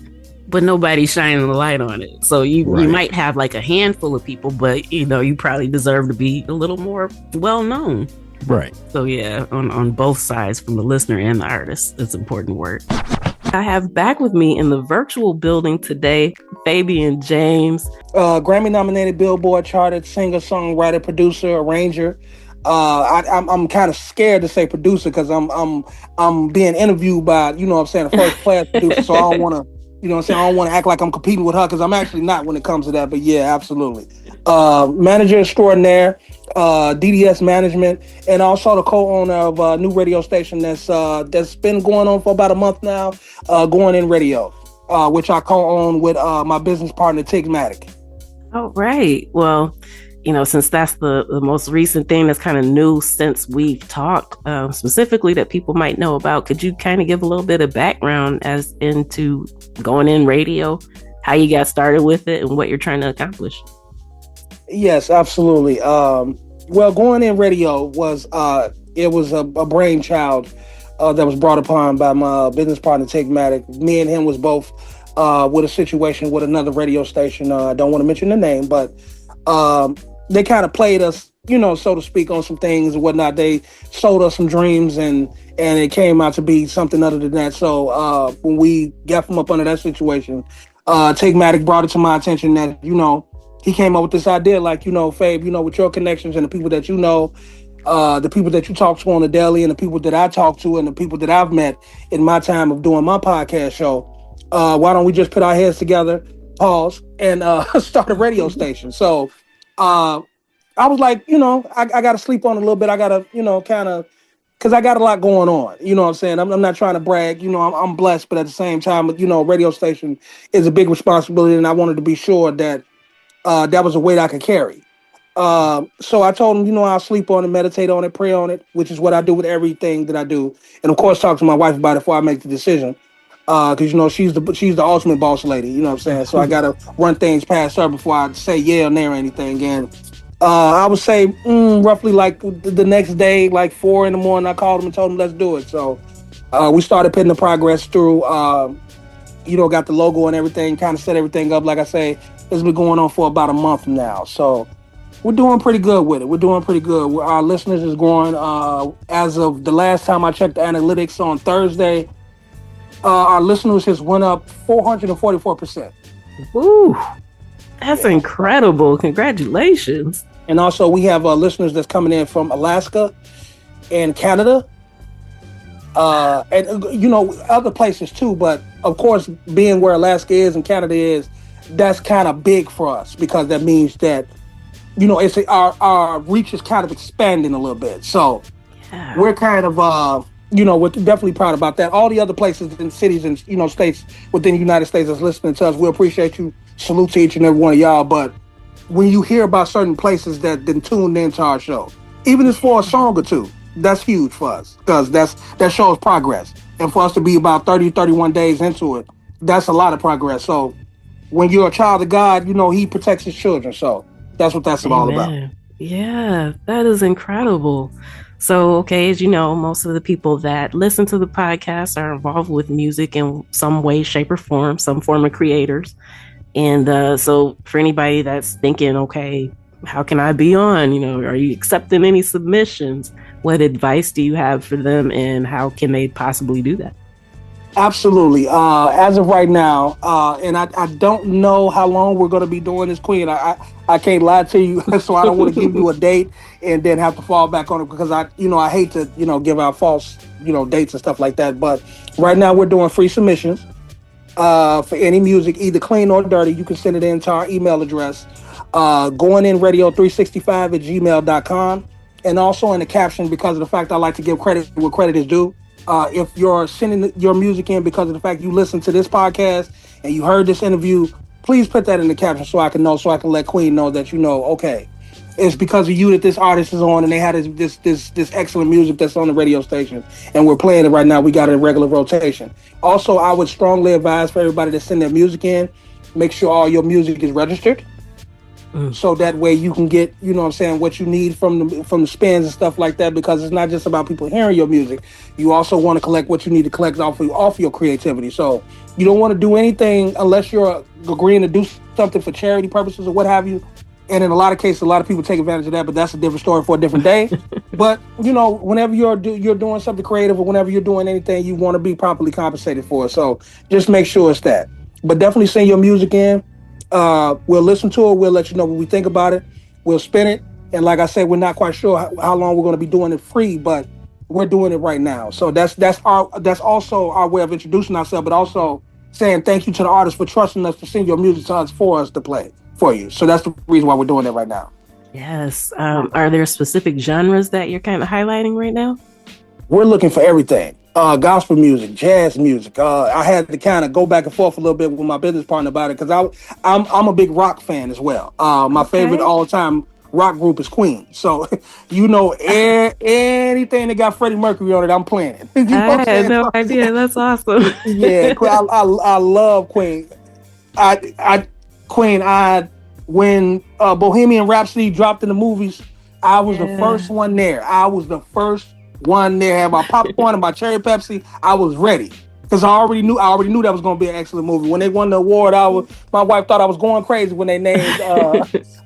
but nobody's shining the light on it. So you might have like a handful of people, but you probably deserve to be a little more well known. Right. So on both sides, from the listener and the artist, it's important work. I have back with me in the virtual building today, Fabian James. Grammy-nominated, Billboard charted singer, songwriter, producer, arranger. I'm kind of scared to say producer because I'm being interviewed by a first class producer. So I don't want to. I don't want to act like I'm competing with her because I'm actually not when it comes to that. But yeah, absolutely. Manager extraordinaire, DDS Management, and also the co-owner of a new radio station that's been going on for about a month now, Going In Radio, which I co-own with my business partner, Tigmatic. Oh, right. Well, since that's the most recent thing that's kind of new since we've talked, specifically that people might know about, could you kind of give a little bit of background as into Going In Radio, how you got started with it and what you're trying to accomplish? Yes, absolutely. Well, Going In Radio was a brainchild that was brought upon by my business partner, Tigmatic. Me and him was both with a situation with another radio station. I don't want to mention the name, but they kind of played us, so to speak, on some things and whatnot. They sold us some dreams and it came out to be something other than that. So when we got from up under that situation, Tigmatic brought it to my attention that, he came up with this idea, like, Fabe, with your connections and the people that the people that you talk to on the daily and the people that I talk to and the people that I've met in my time of doing my podcast show, why don't we just put our heads together, pause, and start a radio station? So I was like, I got to sleep on it a little bit. I got to, kind of because I got a lot going on. You know what I'm saying? I'm not trying to brag. You know, I'm blessed, but at the same time, you know, radio station is a big responsibility, and I wanted to be sure that that was a weight I could carry. So I told him, you know, I'll sleep on it, meditate on it, pray on it, which is what I do with everything that I do, and of course, talk to my wife about it before I make the decision. Because you know she's the ultimate boss lady. You know what I'm saying? So I gotta run things past her before I say yeah or nay or anything. And I would say roughly like the next day, like 4 a.m, I called him and told him let's do it. So we started putting the progress through. You know, got the logo and everything, kind of set everything up. Like I say, it's been going on for about a month now. So we're doing pretty good with it. We're doing pretty good. Our listeners is growing. As of the last time I checked the analytics on Thursday, our listeners has went up 444%. Ooh, that's incredible. Congratulations. And also we have listeners that's coming in from Alaska and Canada. And, you know, other places too. But, of course, being where Alaska is and Canada is, that's kind of big for us because that means that, you know, it's our reach is kind of expanding a little bit. So we're kind of... you know, we're definitely proud about that. All the other places and cities and, you know, states within the United States that's listening to us, we appreciate you. Salute to each and every one of y'all. But when you hear about certain places that then tuned into our show, even if it's for a song or two, that's huge for us because that shows progress. And for us to be about 30, 31 days into it, that's a lot of progress. So when you're a child of God, you know, he protects his children. So that's what that's all about. Yeah, that is incredible. So, okay, as you know, most of the people that listen to the podcast are involved with music in some way, shape, or form, some form of creators. And so for anybody that's thinking, okay, how can I be on? You know, are you accepting any submissions? What advice do you have for them and how can they possibly do that? Absolutely. As of right now, and I don't know how long we're going to be doing this, Queen. I can't lie to you, so I don't want to give you a date and then have to fall back on it because I hate to, you know, give out false, you know, dates and stuff like that. But right now we're doing free submissions for any music, either clean or dirty. You can send it in to our email address, goinginradio365@gmail.com. And also in the caption, because of the fact I like to give credit where credit is due. If you're sending your music in because of the fact you listened to this podcast and you heard this interview, please put that in the caption so I can know, so I can let Queen know that, you know, okay, it's because of you that this artist is on and they had this excellent music that's on the radio station and we're playing it right now. We got it in regular rotation. Also, I would strongly advise for everybody to send their music in, make sure all your music is registered. So that way you can get, you know what I'm saying, what you need from the spins and stuff like that, because it's not just about people hearing your music. You also want to collect what you need to collect off your creativity. So you don't want to do anything unless you're agreeing to do something for charity purposes or what have you. And in a lot of cases, a lot of people take advantage of that, but that's a different story for a different day. But, you know, whenever you're doing something creative or whenever you're doing anything, you want to be properly compensated for it. So just make sure it's that. But definitely send your music in. We'll listen to it. We'll let you know what we think about it. We'll spin it. And like I said, we're not quite sure how long we're going to be doing it free, but we're doing it right now. So that's also our way of introducing ourselves, but also saying thank you to the artists for trusting us to send your music to us for us to play for you. So that's the reason why we're doing it right now. Yes. Are there specific genres that you're kind of highlighting right now? We're looking for everything. Gospel music, jazz music. I had to kind of go back and forth a little bit with my business partner about it because I'm a big rock fan as well. My favorite all-time rock group is Queen. So, you know, anything that got Freddie Mercury on it, I'm playing it. You know I had no idea. That's awesome. Yeah, I love Queen. When Bohemian Rhapsody dropped in the movies, I was the first one there. I was the first one there. Had my popcorn and my cherry Pepsi. I was ready because I already knew that was going to be an excellent movie. When they won the award, my wife thought I was going crazy when they named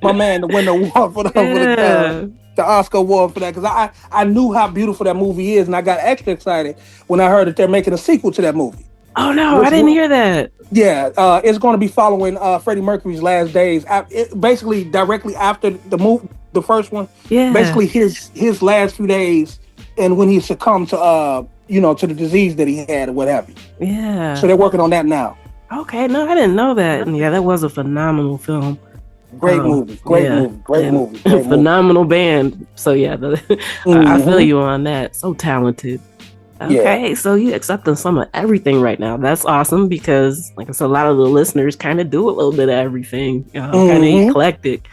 my man to win the award for the Oscar award for that, because I knew how beautiful that movie is, and I got extra excited when I heard that they're making a sequel to that movie. Oh no, I didn't hear that. Yeah, it's going to be following Freddie Mercury's last days. Basically, directly after the first one. Yeah. Basically, his last few days, and when he succumbed to to the disease that he had or what have you. Yeah. So they're working on that now. Okay, no, I didn't know that. And yeah, that was a phenomenal film. Great movie. Great movie. Phenomenal band. So yeah, I feel you on that. So talented. Okay, so you accepting some of everything right now. That's awesome because, like I said, a lot of the listeners kind of do a little bit of everything, kind of eclectic.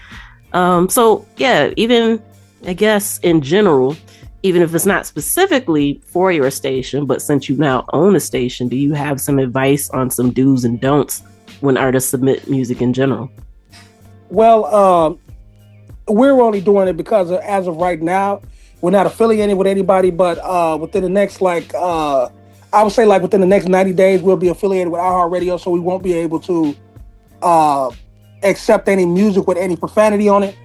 So yeah, even I guess in general, even if it's not specifically for your station, but since you now own a station, do you have some advice on some do's and don'ts when artists submit music in general? Well, we're only doing it because as of right now, we're not affiliated with anybody, but within the next, I would say within the next 90 days, we'll be affiliated with iHeartRadio, so we won't be able to accept any music with any profanity on it.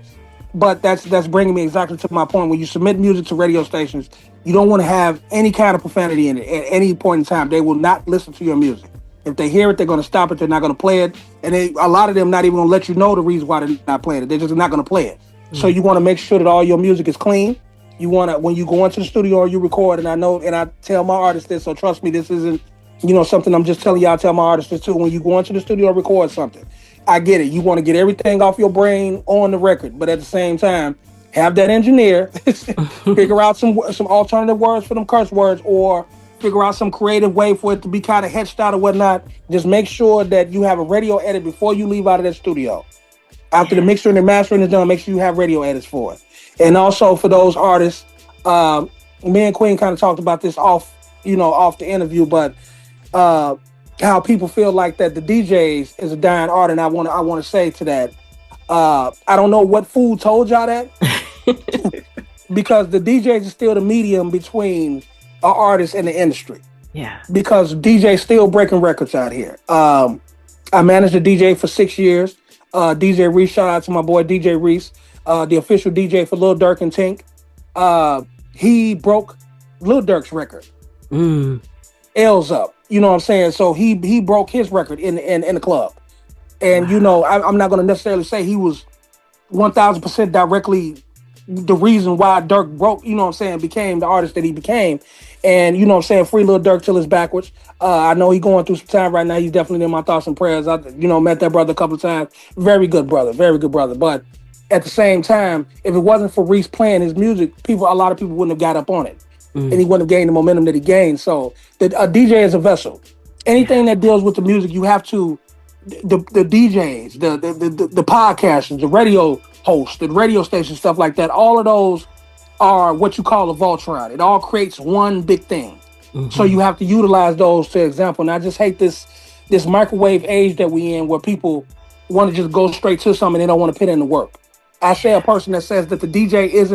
But that's bringing me exactly to my point. When you submit music to radio stations, you don't want to have any kind of profanity in it at any point in time. They will not listen to your music. If they hear it, they're going to stop it. They're not going to play it. And a lot of them not even going to let you know the reason why they're not playing it. They're just not going to play it. So you want to make sure that all your music is clean. You want to, when you go into the studio or you record, and I tell my artists this, so trust me, this isn't, something I'm just telling y'all. I tell my artists this too. When you go into the studio or record something, I get it. You want to get everything off your brain on the record, but at the same time, have that engineer figure out some alternative words for them curse words, or figure out some creative way for it to be kind of etched out or whatnot. Just make sure that you have a radio edit before you leave out of that studio. After the mixing and the mastering is done, make sure you have radio edits for it. And also for those artists, me and Queen kind of talked about this off the interview, but how people feel like that the DJs is a dying art, and I want to say to that, I don't know what fool told y'all that, because the DJs is still the medium between an artist and the industry. Yeah. Because DJs still breaking records out here. I managed a DJ for 6 years. DJ Reese, shout out to my boy DJ Reese, the official DJ for Lil Durk and Tink. He broke Lil Durk's record. L's up. You know what I'm saying? So he broke his record in the club. And I'm not going to necessarily say he was 1000% directly the reason why Durk broke, became the artist that he became. And free Lil Durk till it's backwards. I know he's going through some time right now. He's definitely in my thoughts and prayers. I met that brother a couple of times. Very good brother. But at the same time, if it wasn't for Reese playing his music, a lot of people wouldn't have got up on it. And he wouldn't have gained the momentum that he gained. So a DJ is a vessel. Anything that deals with the music, you have to, the DJs, the podcasters, the radio hosts, the radio station, stuff like that, all of those are what you call a Voltron. It all creates one big thing. So you have to utilize those to example. And I just hate this microwave age that we in, where people want to just go straight to something and they don't want to put in the work. I say a person that says that the DJ is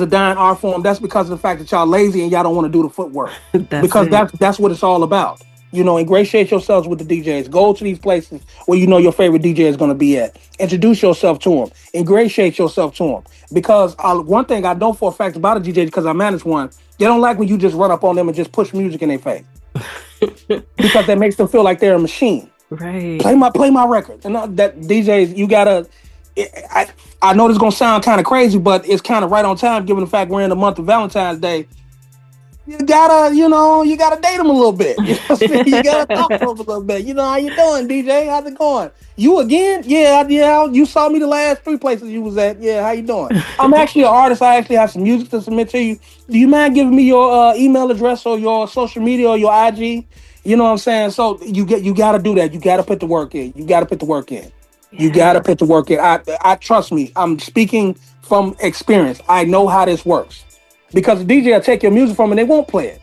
a dying art form, that's because of the fact that y'all lazy and y'all don't want to do the footwork. Because that's what it's all about. Ingratiate yourselves with the DJs. Go to these places where your favorite DJ is going to be at. Introduce yourself to them. Ingratiate yourself to them. Because one thing I know for a fact about a DJ, because I manage one, they don't like when you just run up on them and just push music in their face. Because that makes them feel like they're a machine. Right. Play my record. And that DJs, you gotta. I know this is gonna sound kind of crazy, but it's kind of right on time given the fact we're in the month of Valentine's Day. You gotta date them a little bit. You gotta talk to them a little bit. How you doing, DJ? How's it going? You again? Yeah. You saw me the last 3 places you was at. Yeah, how you doing? I'm actually an artist. I actually have some music to submit to you. Do you mind giving me your email address or your social media or your IG? You know what I'm saying? So you gotta do that. You gotta put the work in. You gotta put the work in. I trust me. I'm speaking from experience. I know how this works. Because the DJ will take your music from and they won't play it.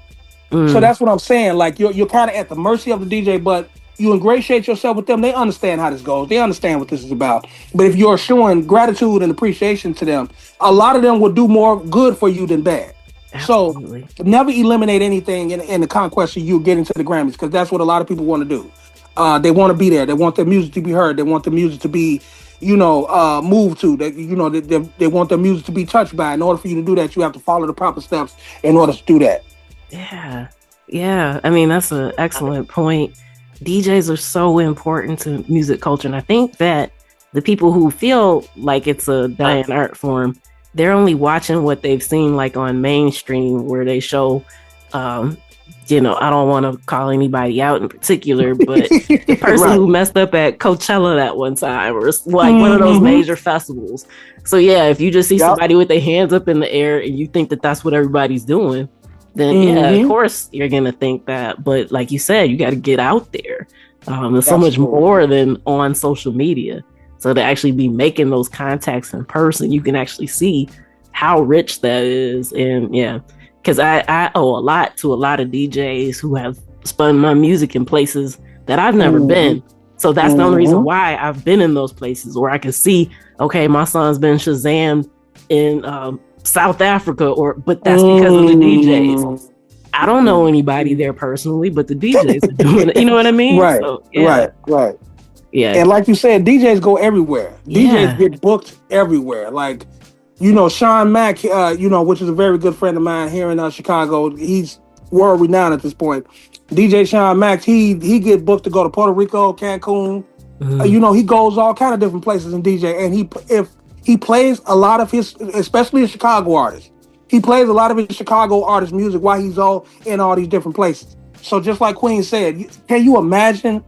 So that's what I'm saying. Like you're kind of at the mercy of the DJ, but you ingratiate yourself with them. They understand how this goes. They understand what this is about. But if you're showing gratitude and appreciation to them, a lot of them will do more good for you than bad. Absolutely. So never eliminate anything in the conquest of you getting to the Grammys, because that's what a lot of people want to do. They want to be there. They want their music to be heard. They want the music to be moved to. They want their music to be touched by. In order for you to do that, you have to follow the proper steps in order to do that. Yeah. I mean, that's an excellent point. DJs are so important to music culture. And I think that the people who feel like it's a dying art form, they're only watching what they've seen like on mainstream, where they show I don't want to call anybody out in particular, but the person who messed up at Coachella that one time, or like one of those major festivals. So yeah, if you just see somebody with their hands up in the air and you think that that's what everybody's doing, then yeah, of course you're gonna think that. But like you said, you got to get out there. There's so much more than on social media. So to actually be making those contacts in person, you can actually see how rich that is. And yeah, because I owe a lot to a lot of DJs who have spun my music in places that I've never been. So that's the only reason why I've been in those places where I can see, okay, my son's been Shazam in South Africa, but that's because of the DJs. I don't know anybody there personally, but the DJs are doing it. You know what I mean? Right, so, yeah. right. Yeah. And like you said, DJs go everywhere. DJs get booked everywhere. Like, Sean Mack, which is a very good friend of mine here in Chicago. He's world renowned at this point. DJ Sean Mack, he get booked to go to Puerto Rico, Cancun. He goes all kind of different places in DJ. And if he plays a lot of his, especially his Chicago artists, he plays a lot of his Chicago artist music while he's all in all these different places. So just like Queen said, can you imagine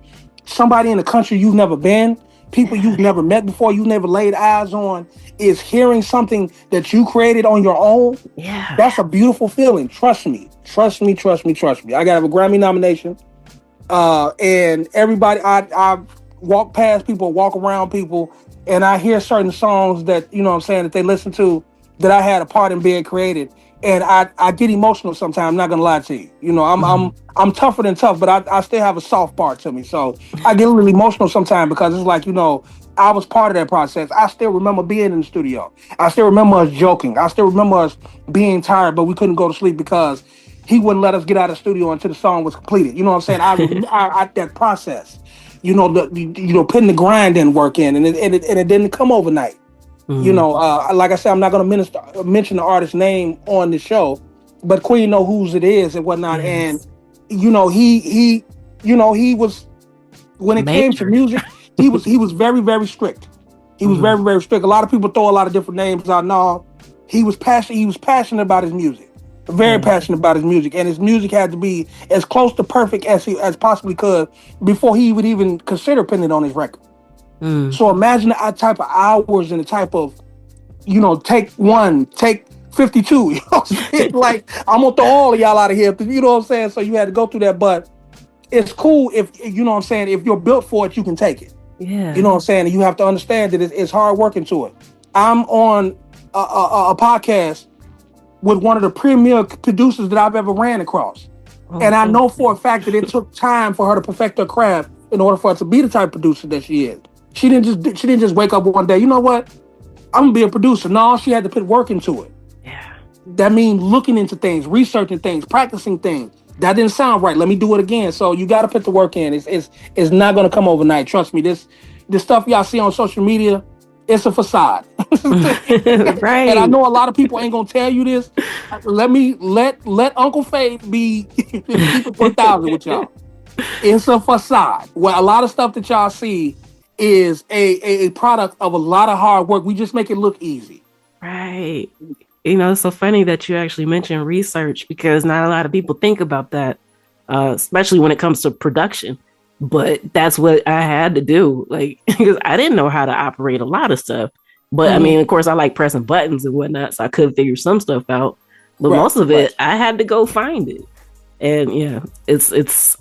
somebody in a country you've never been, people you've never met before, you've never laid eyes on, is hearing something that you created on your own? Yeah. That's a beautiful feeling. Trust me. I gotta have a Grammy nomination. And everybody, I walk past people, walk around people, and I hear certain songs that, that they listen to, that I had a part in being created. And I get emotional sometimes, I'm not gonna lie to you. I'm tougher than tough, but I still have a soft part to me. So I get a little emotional sometimes because it's like, I was part of that process. I still remember being in the studio. I still remember us joking. I still remember us being tired, but we couldn't go to sleep because he wouldn't let us get out of the studio until the song was completed. You know what I'm saying? I that process, putting the grind and work in, and it didn't come overnight. Like I said, I'm not going to mention the artist's name on the show, but Queen know whose it is and whatnot. Yes. And he was, when it came to music, he was very, very strict. He was very, very strict. A lot of people throw a lot of different names out. No, he was passionate. He was passionate about his music, very passionate about his music, and his music had to be as close to perfect as possibly could before he would even consider putting it on his record. So imagine the type of hours and the type of, take 52. Like, I'm gonna throw all of y'all out of here. You know what I'm saying? So you had to go through that, but it's cool if if you're built for it, you can take it. Yeah. You know what I'm saying? And you have to understand that it's hard working to it. I'm on a podcast with one of the premier producers that I've ever ran across, and I know for a fact that it took time for her to perfect her craft in order for her to be the type of producer that she is. She didn't just wake up one day, you know what? I'm gonna be a producer. No, she had to put work into it. Yeah. That means looking into things, researching things, practicing things. That didn't sound right. Let me do it again. So you got to put the work in. It's not gonna come overnight. Trust me. This stuff y'all see on social media, it's a facade. Right. And I know a lot of people ain't gonna tell you this. Let Uncle Faith be keep it 1,000 with y'all. It's a facade. Well, a lot of stuff that y'all see is a product of a lot of hard work. We just make it look easy. Right. It's so funny that you actually mentioned research, because not a lot of people think about that, especially when it comes to production. But that's what I had to do, like, because I didn't know how to operate a lot of stuff. But I mean, of course, I like pressing buttons and whatnot, so I could figure some stuff out. But most of it, I had to go find it. And yeah, it's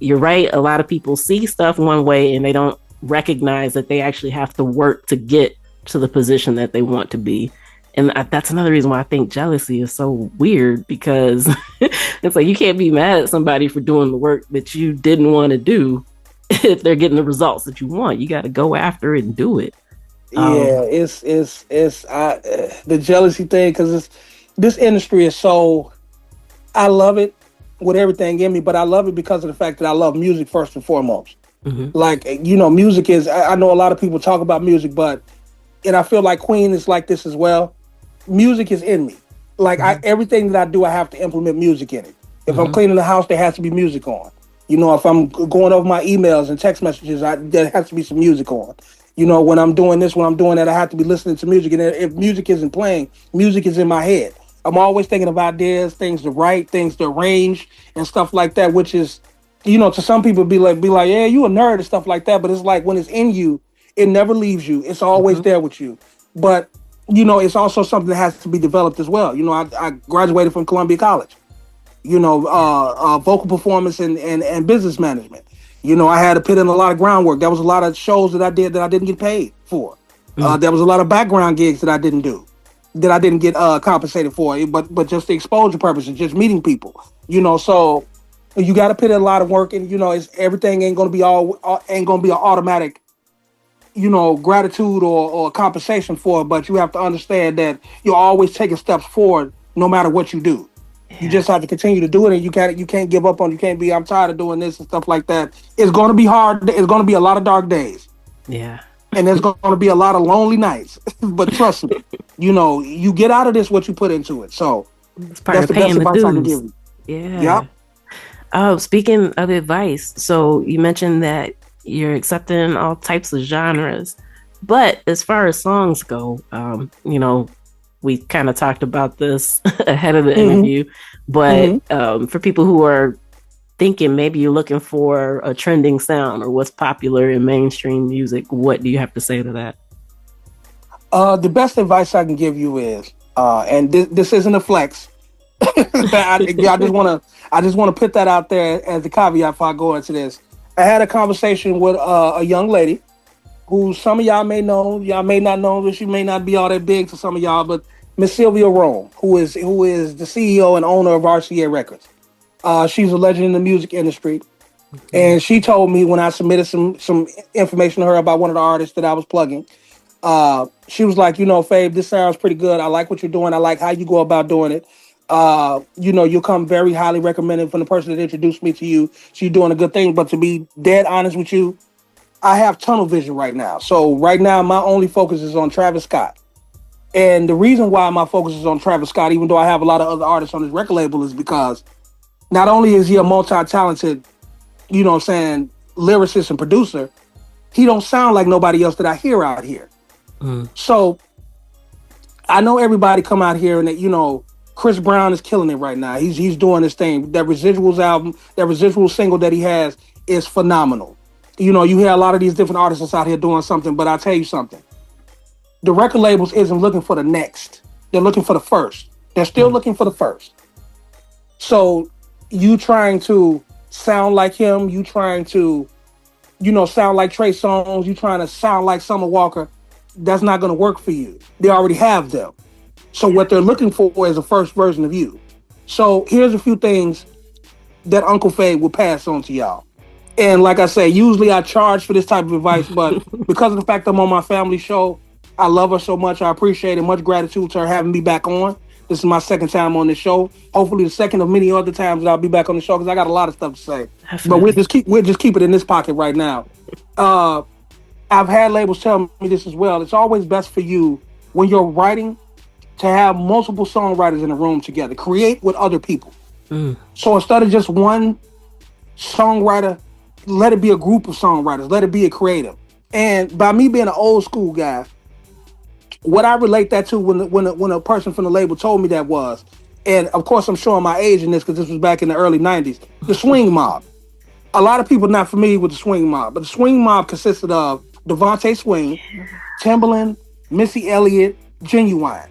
you're right. A lot of people see stuff one way and they don't recognize that they actually have to work to get to the position that they want to be. And that's another reason why I think jealousy is so weird, because it's like you can't be mad at somebody for doing the work that you didn't want to do if they're getting the results that you want. You got to go after it and do it. It's the jealousy thing, because this industry is so, I love it with everything in me, but I love it because of the fact that I love music first and foremost. Like, music is, I know a lot of people talk about music, and I feel like Queen is like this as well. Music is in me. Like, everything that I do, I have to implement music in it. If I'm cleaning the house, there has to be music on. If I'm going over my emails and text messages, there has to be some music on. When I'm doing this, when I'm doing that, I have to be listening to music. And if music isn't playing, music is in my head. I'm always thinking of ideas, things to write, things to arrange, and stuff like that. Which is, to some people be like, yeah, you a nerd and stuff like that. But it's like when it's in you, it never leaves you. It's always there with you. But it's also something that has to be developed as well. I graduated from Columbia College. Vocal performance and business management. I had to put in a lot of groundwork. There was a lot of shows that I did that I didn't get paid for. There was a lot of background gigs that I didn't do, that I didn't get compensated for. But just the exposure purposes, just meeting people. So you got to put in a lot of work, and everything ain't gonna be an automatic. Gratitude or compensation for it, but you have to understand that you're always taking steps forward, no matter what you do. You just have to continue to do it, and you can't give up on. You can't be, I'm tired of doing this and stuff like that. It's going to be hard. It's going to be a lot of dark days. Yeah. And there's going to be a lot of lonely nights. But trust me, you get out of this what you put into it. So it's part of paying the dues. I can give you. Yeah. Yep. Speaking of advice, so you mentioned that you're accepting all types of genres, but as far as songs go, we kind of talked about this ahead of the interview, but for people who are thinking maybe you're looking for a trending sound or what's popular in mainstream music, what do you have to say to that? The best advice I can give you is, and this isn't a flex. I just want to put that out there as a caveat before I go into this. I had a conversation with a young lady who some of y'all may know, y'all may not know, but she may not be all that big to some of y'all, but Miss Sylvia Rome, who is the CEO and owner of RCA Records. She's a legend in the music industry. And she told me when I submitted some information to her about one of the artists that I was plugging, she was like, Fabe, this sounds pretty good. I like what you're doing. I like how you go about doing it. You'll come very highly recommended from the person that introduced me to you. So you're doing a good thing. But to be dead honest with you, I have tunnel vision right now. So right now, my only focus is on Travis Scott. And the reason why my focus is on Travis Scott, even though I have a lot of other artists on his record label, is because not only is he a multi-talented, lyricist and producer, he don't sound like nobody else that I hear out here. So I know everybody come out here and that, Chris Brown is killing it right now. He's doing his thing. That Residuals album, that Residual single that he has is phenomenal. You hear a lot of these different artists out here doing something, but I'll tell you something. The record labels isn't looking for the next. They're looking for the first. They're still looking for the first. So you trying to sound like him, you trying to, sound like Trey Songz, you trying to sound like Summer Walker, that's not going to work for you. They already have them. So what they're looking for is a first version of you. So here's a few things that Uncle Faye will pass on to y'all. And like I say, usually I charge for this type of advice, but because of the fact I'm on my family show, I love her so much. I appreciate it. Much gratitude to her having me back on. This is my second time on this show. Hopefully the second of many other times that I'll be back on the show because I got a lot of stuff to say. Definitely. But we'll just keep it in this pocket right now. I've had labels tell me this as well. It's always best for you when you're writing to have multiple songwriters in a room together. Create with other people. So instead of just one songwriter, let it be a group of songwriters. Let it be a creative. And by me being an old school guy, what I relate that to when a person from the label told me that was, and of course I'm showing my age in this because this was back in the early 90s, the Swing Mob. A lot of people not familiar with the Swing Mob, but the Swing Mob consisted of Devontae Swing, Timbaland, Missy Elliott, Genuine.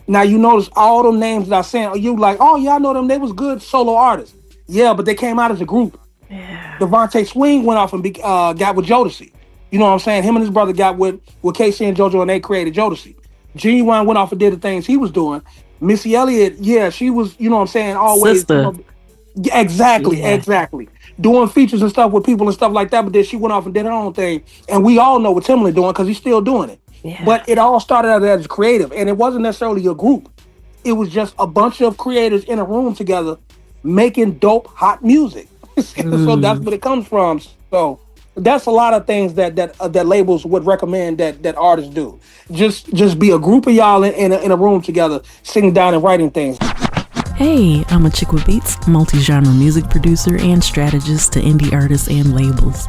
Now you notice all them names that I said, you like, oh yeah, I know them, they was good solo artists. Yeah, but they came out as a group. Yeah. Devontae Swing went off and got with Jodeci. You know what I'm saying? Him and his brother got with Casey and JoJo and they created Jodeci. Genuine went off and did the things he was doing. Missy Elliott, yeah, she was, you know what I'm saying, always. Sister. Exactly. Doing features and stuff with people and stuff like that, but then she went off and did her own thing. And we all know what Timbaland doing because he's still doing it. Yeah. But it all started out as creative, and it wasn't necessarily a group. It was just a bunch of creators in a room together making dope, hot music. So that's what it comes from. So that's a lot of things that labels would recommend that artists do. Just be a group of y'all in a room together, sitting down and writing things. Hey, I'm a Chick with Beats, multi-genre music producer and strategist to indie artists and labels.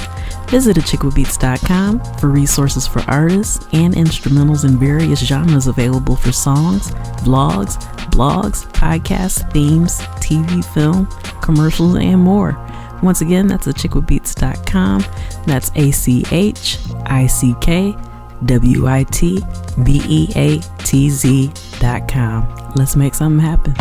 Visit achickwithbeats.com for resources for artists and instrumentals in various genres available for songs, vlogs, blogs, podcasts, themes, TV, film, commercials, and more. Once again, that's achickwithbeats.com. That's achickwithbeatz.com. Let's make something happen.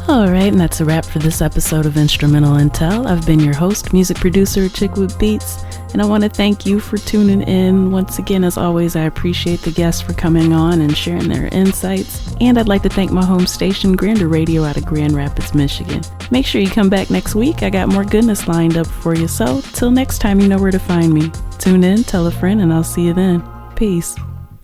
All right, and that's a wrap for this episode of Instrumental Intel. I've been your host, music producer, Chick with Beats, and I want to thank you for tuning in. Once again, as always, I appreciate the guests for coming on and sharing their insights, and I'd like to thank my home station, Grander Radio, out of Grand Rapids, Michigan. Make sure you come back next week. I got more goodness lined up for you, so till next time, you know where to find me. Tune in, tell a friend, and I'll see you then. Peace.